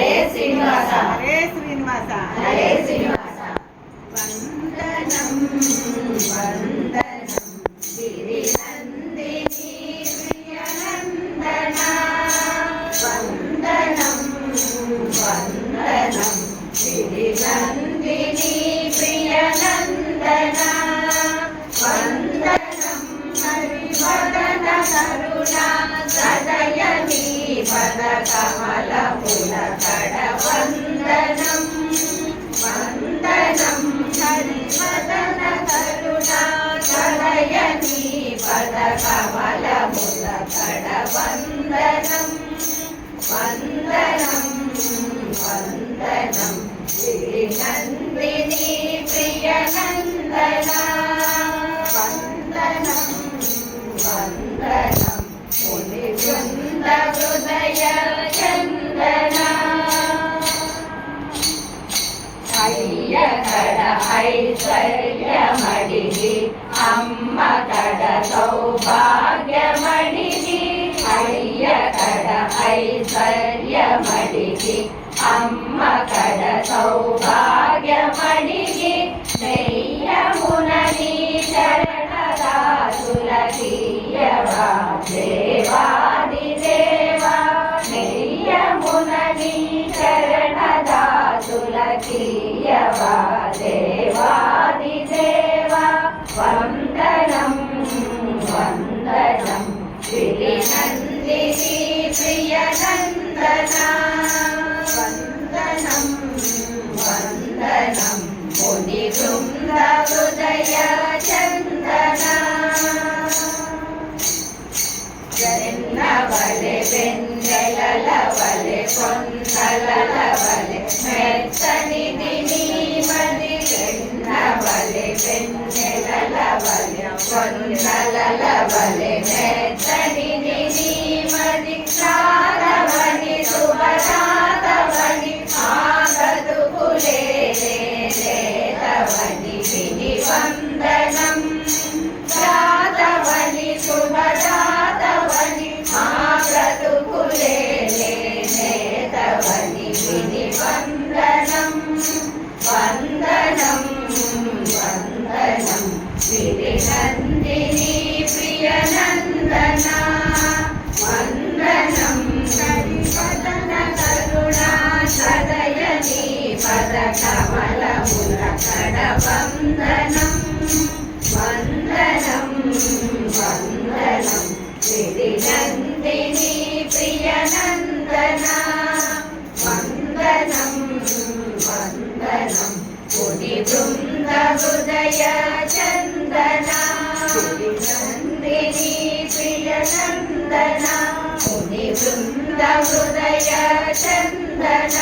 హరే శ్రీనివాస హరే శ్రీనివాస హరే శ్రీనివాస వందనం వందనం గిరినందిని ప్రియనందన వందనం వందనం గిరినందిని ప్రియనందన వందనం హరివదన కరుణా సదయని పద కమల పులకడ వందనం వందనం హరివదన కరుణా సదయని పద కమల పులకడ వందనం వందనం వందనం గిరినందిని ప్రియనందన వందనం వందనం ముని బృంద హృదయ చందన అయ్య కడ ఐశ్వర్యమడిగి అమ్మ కడ సౌభాగ్యమడిగి అయ్య కడ ఐశ్వర్యమడిగి అమ్మ కడ సౌభాగ్యమడిగి దెయ్యమునని శరణదాసులకీయవా దేవాది దేవా దెయ్యమునని శరణదాసులకీయవా దేవాది దేవా వందనం వందనం గిరినందిని ప్రియనందన వందనం వందనం ముని బృంద హృదయ చందన వెన్నవలె వెన్నెలల వలె కొండలల వలె మెత్తనిది నీమది వెన్నవలె వెన్నెలల వలె కొండలల వలె మెత్తనిది నీమది సారవని శుభరాతవని ఆగదుకులే లేతవని విని వందనం రాతవని శుభరాతవని ఆగదుకులే లేతవని విని వందనం వందనం వందనం గిరినందిని ప్రియనందన వందనం హరివదన కరుణా సదయని పద కమల ములకడ వందనం వందనం వందనం గిరినందిని ప్రియనందన వందనం వందనం ముని బృంద హృదయ చందన గిరినందిని ప్రియనందన ముని బృంద హృదయ చందన